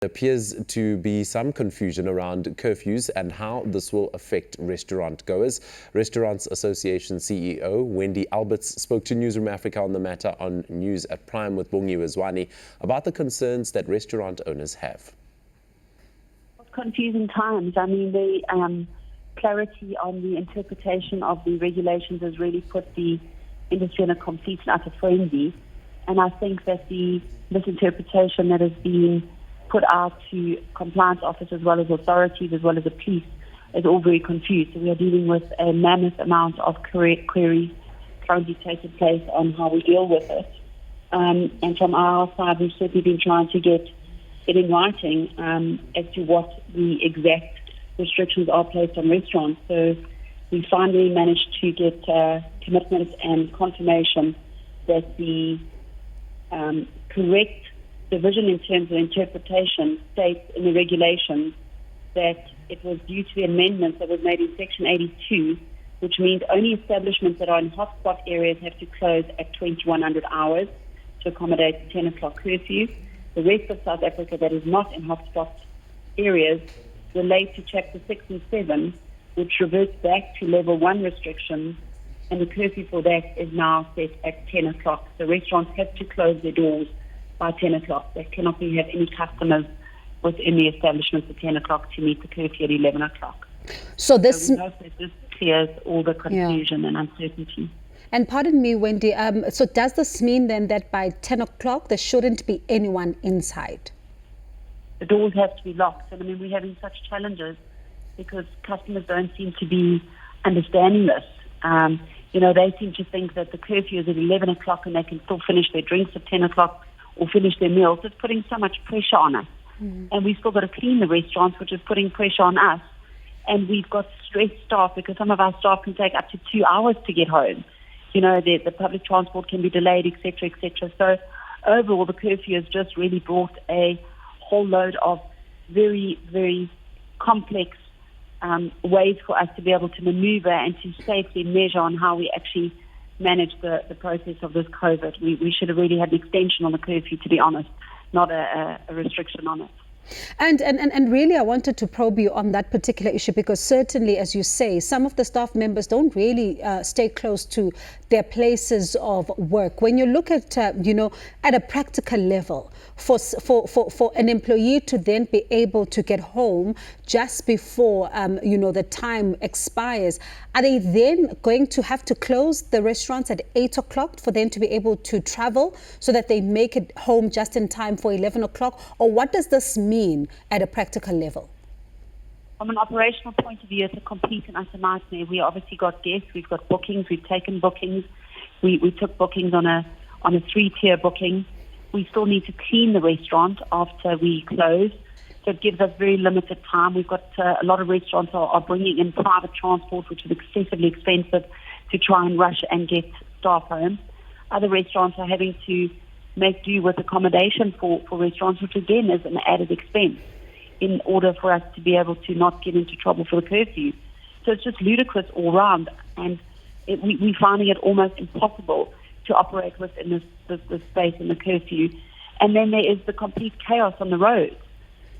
There appears to be some confusion around curfews and how this will affect restaurant goers. Restaurants Association CEO Wendy Alberts spoke to Newzroom Afrika on the matter on News at Prime with Bongiwe Zwane about the concerns that restaurant owners have. Confusing times. I mean, the clarity on the interpretation of the regulations has really put the industry in a complete and utter frenzy. And I think that the misinterpretation that has been put out to compliance officers as well as authorities as well as the police is all very confused. So we are dealing with a mammoth amount of queries currently taking place on how we deal with it. And from our side, we've certainly been trying to get it in writing as to what the exact restrictions are placed on restaurants. So we finally managed to get commitment and confirmation that the correct division in terms of interpretation states in the regulations that it was due to the amendment that was made in Section 82, which means only establishments that are in hotspot areas have to close at 2100 hours to accommodate the 10 o'clock curfew. The rest of South Africa that is not in hotspot areas relate to Chapter 6 and 7, which reverts back to Level 1 restrictions, and the curfew for that is now set at 10 o'clock. So restaurants have to close their doors by 10 o'clock. They cannot have any customers within the establishments at 10 o'clock to meet the curfew at 11 o'clock. So this we hope that this clears all the confusion and uncertainty. And pardon me, Wendy, so does this mean then that by 10 o'clock there shouldn't be anyone inside? The doors have to be locked. And I mean, we're having such challenges because customers don't seem to be understanding this. They seem to think that the curfew is at 11 o'clock and they can still finish their drinks at 10 o'clock or finish their meals. It's putting so much pressure on us. And we've still got to clean the restaurants, which is putting pressure on us. And we've got stressed staff because some of our staff can take up to 2 hours to get home. The public transport can be delayed, etc., etc. So overall, the curfew has just really brought a whole load of very, very complex ways for us to be able to maneuver and to safely measure on how we actually manage the process of this COVID. We should have really had an extension on the curfew, to be honest, not a restriction on it. And really, I wanted to probe you on that particular issue because certainly, as you say, some of the staff members don't really stay close to their places of work. When you look at, at a practical level, for an employee to then be able to get home just before, the time expires, are they then going to have to close the restaurants at 8 o'clock for them to be able to travel so that they make it home just in time for 11 o'clock? Or what does this mean at a practical level? From an operational point of view, it's a complete and utter nightmare. We obviously got guests, we've got bookings, we've taken bookings. We took bookings on a 3-tier booking. We still need to clean the restaurant after we close. So it gives us very limited time. We've got a lot of restaurants are bringing in private transport, which is excessively expensive to try and rush and get staff home. Other restaurants are having to make do with accommodation for restaurants, which again is an added expense in order for us to be able to not get into trouble for the curfew. So it's just ludicrous all round, and we're finding it almost impossible to operate within this space in the curfew. And then there is the complete chaos on the road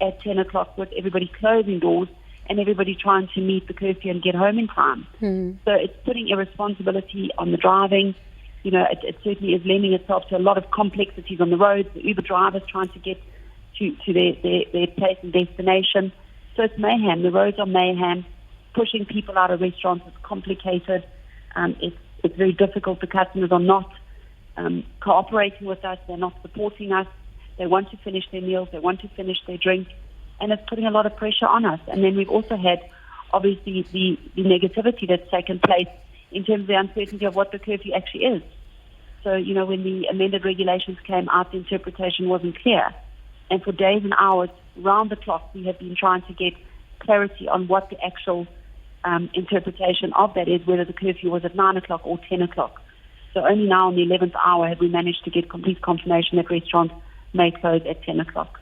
at 10 o'clock with everybody closing doors and everybody trying to meet the curfew and get home in time. So it's putting irresponsibility on the driving. It certainly is lending itself to a lot of complexities on the roads. The Uber drivers trying to get to their place and destination. So it's mayhem. The roads are mayhem. Pushing people out of restaurants is complicated. It's very difficult. The customers are not cooperating with us. They're not supporting us. They want to finish their meals. They want to finish their drink. And it's putting a lot of pressure on us. And then we've also had, obviously, the negativity that's taken place in terms of the uncertainty of what the curfew actually is. So, when the amended regulations came out, the interpretation wasn't clear. And for days and hours, round the clock, we have been trying to get clarity on what the actual interpretation of that is, whether the curfew was at 9 o'clock or 10 o'clock. So only now in the 11th hour have we managed to get complete confirmation that restaurants may close at 10 o'clock.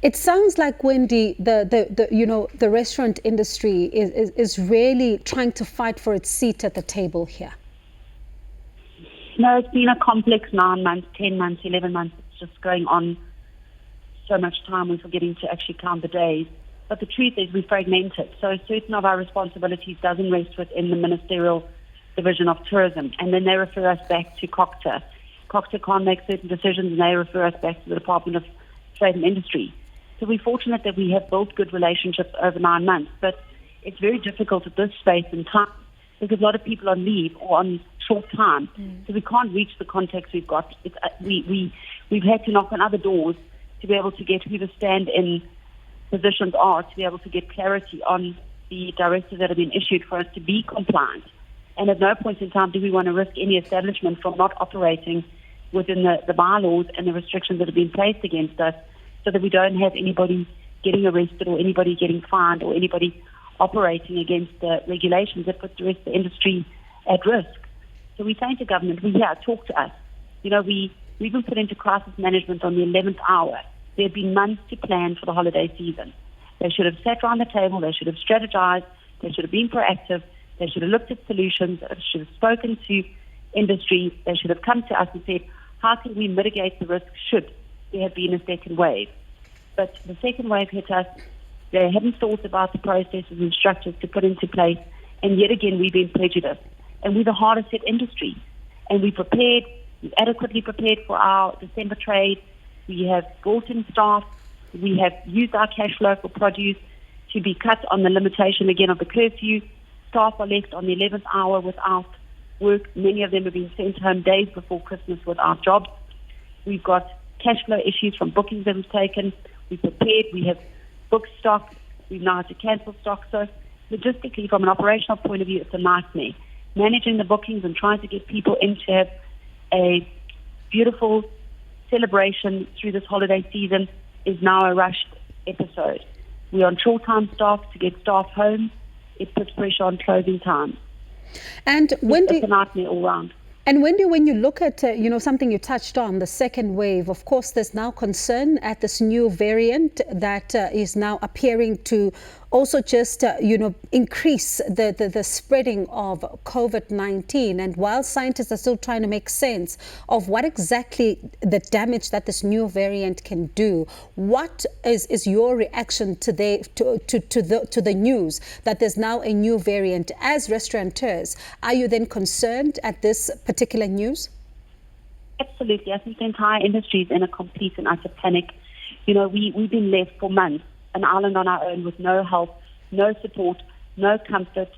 It sounds like, Wendy, the restaurant industry is really trying to fight for its seat at the table here. No, it's been a complex 9 months, 10 months, 11 months. It's just going on so much time we're forgetting to actually count the days. But the truth is we're fragmented. So certain of our responsibilities doesn't rest within the Ministerial Division of Tourism. And then they refer us back to COCTA. COCTA can't make certain decisions, and they refer us back to the Department of Trade and Industry. So we're fortunate that we have built good relationships over 9 months. But it's very difficult at this space and time because a lot of people are on leave or on short time. So we can't reach the contacts we've got. We've had to knock on other doors to be able to get who the stand-in positions are, to be able to get clarity on the directives that have been issued for us to be compliant. And at no point in time do we want to risk any establishment from not operating within the bylaws and the restrictions that have been placed against us, so that we don't have anybody getting arrested or anybody getting fined or anybody operating against the regulations that put the rest of the industry at risk. So we're saying to government, talk to us. We've been put into crisis management on the 11th hour. There have been months to plan for the holiday season. They should have sat around the table. They should have strategized. They should have been proactive. They should have looked at solutions. They should have spoken to industry. They should have come to us and said, how can we mitigate the risk should there have been a second wave? But the second wave hit us. They hadn't thought about the processes and structures to put into place. And yet again, we've been prejudiced. And we're the hardest hit industry. And we've adequately prepared for our December trade. We have brought in staff. We have used our cash flow for produce to be cut on the limitation again of the curfew. Staff are left on the 11th hour without work. Many of them have been sent home days before Christmas without jobs. We've got cash flow issues from bookings that we've taken. We've prepared. We have booked stock. We've now had to cancel stock. So logistically, from an operational point of view, it's a nightmare. Managing the bookings and trying to get people in to have a beautiful celebration through this holiday season is now a rushed episode. We're on short-time staff to get staff home. It puts pressure on closing times. And Wendy, it's a nightmare all round. And Wendy, when you look at, something you touched on, the second wave, of course, there's now concern at this new variant that is now appearing to also just, increase the spreading of COVID-19. And while scientists are still trying to make sense of what exactly the damage that this new variant can do, what is your reaction to the news that there's now a new variant? As restaurateurs, are you then concerned at this particular news? Absolutely. I think the entire industry is in a complete and utter panic. We've been left for months, an island on our own with no help, no support, no comfort,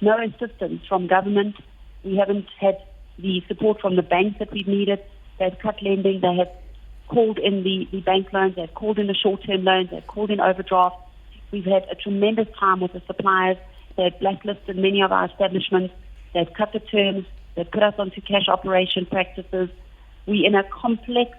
no assistance from government. We haven't had the support from the banks that we've needed. They've cut lending. They have called in the bank loans. They've called in the short-term loans. They've called in overdraft. We've had a tremendous time with the suppliers. They've blacklisted many of our establishments. They've cut the terms. They've put us onto cash operation practices. We're in a complex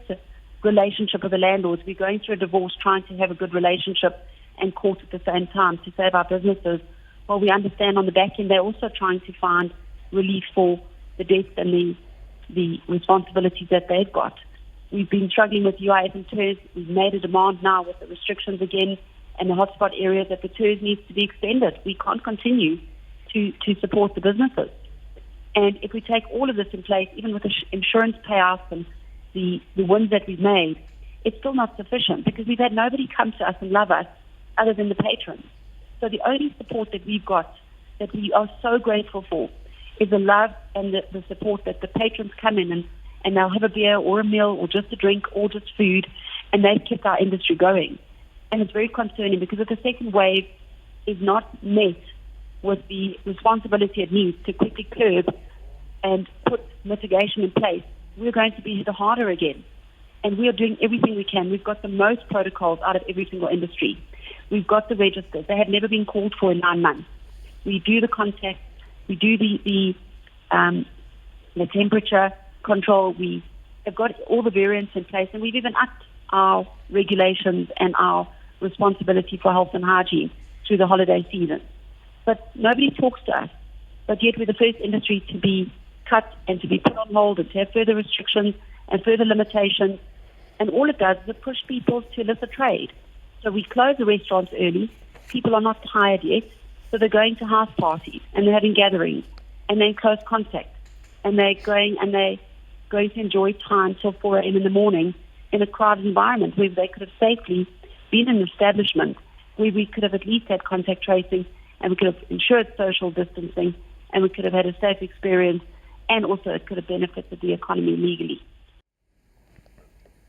relationship with the landlords. We're going through a divorce, trying to have a good relationship and court at the same time to save our businesses. Well, we understand on the back end they're also trying to find relief for the debts and the responsibilities that they've got. We've been struggling with UIF and TERS. We've made a demand now with the restrictions again and the hotspot areas that the TERS needs to be extended. We can't continue to support the businesses. And if we take all of this in place, even with the insurance payouts and the wins that we've made, it's still not sufficient because we've had nobody come to us and love us other than the patrons. So the only support that we've got that we are so grateful for is the love and the support that the patrons come in and they'll have a beer or a meal or just a drink or just food, and they've kept our industry going. And it's very concerning because if the second wave is not met with the responsibility it needs to quickly curb and put mitigation in place, we're going to be hit harder again. And we are doing everything we can. We've got the most protocols out of every single industry. We've got the registers. They had never been called for in 9 months. We do the contact. We do the temperature control. We have got all the variants in place, and we've even upped our regulations and our responsibility for health and hygiene through the holiday season. But nobody talks to us. But yet we're the first industry to be cut and to be put on hold and to have further restrictions and further limitations. And all it does is it push people to illicit trade. So we close the restaurants early. People are not tired yet. So they're going to house parties and they're having gatherings and then close contact. And they're going to enjoy time till 4 a.m. in the morning in a crowded environment where they could have safely been in an establishment where we could have at least had contact tracing and we could have ensured social distancing and we could have had a safe experience, and also it could have benefited the economy legally.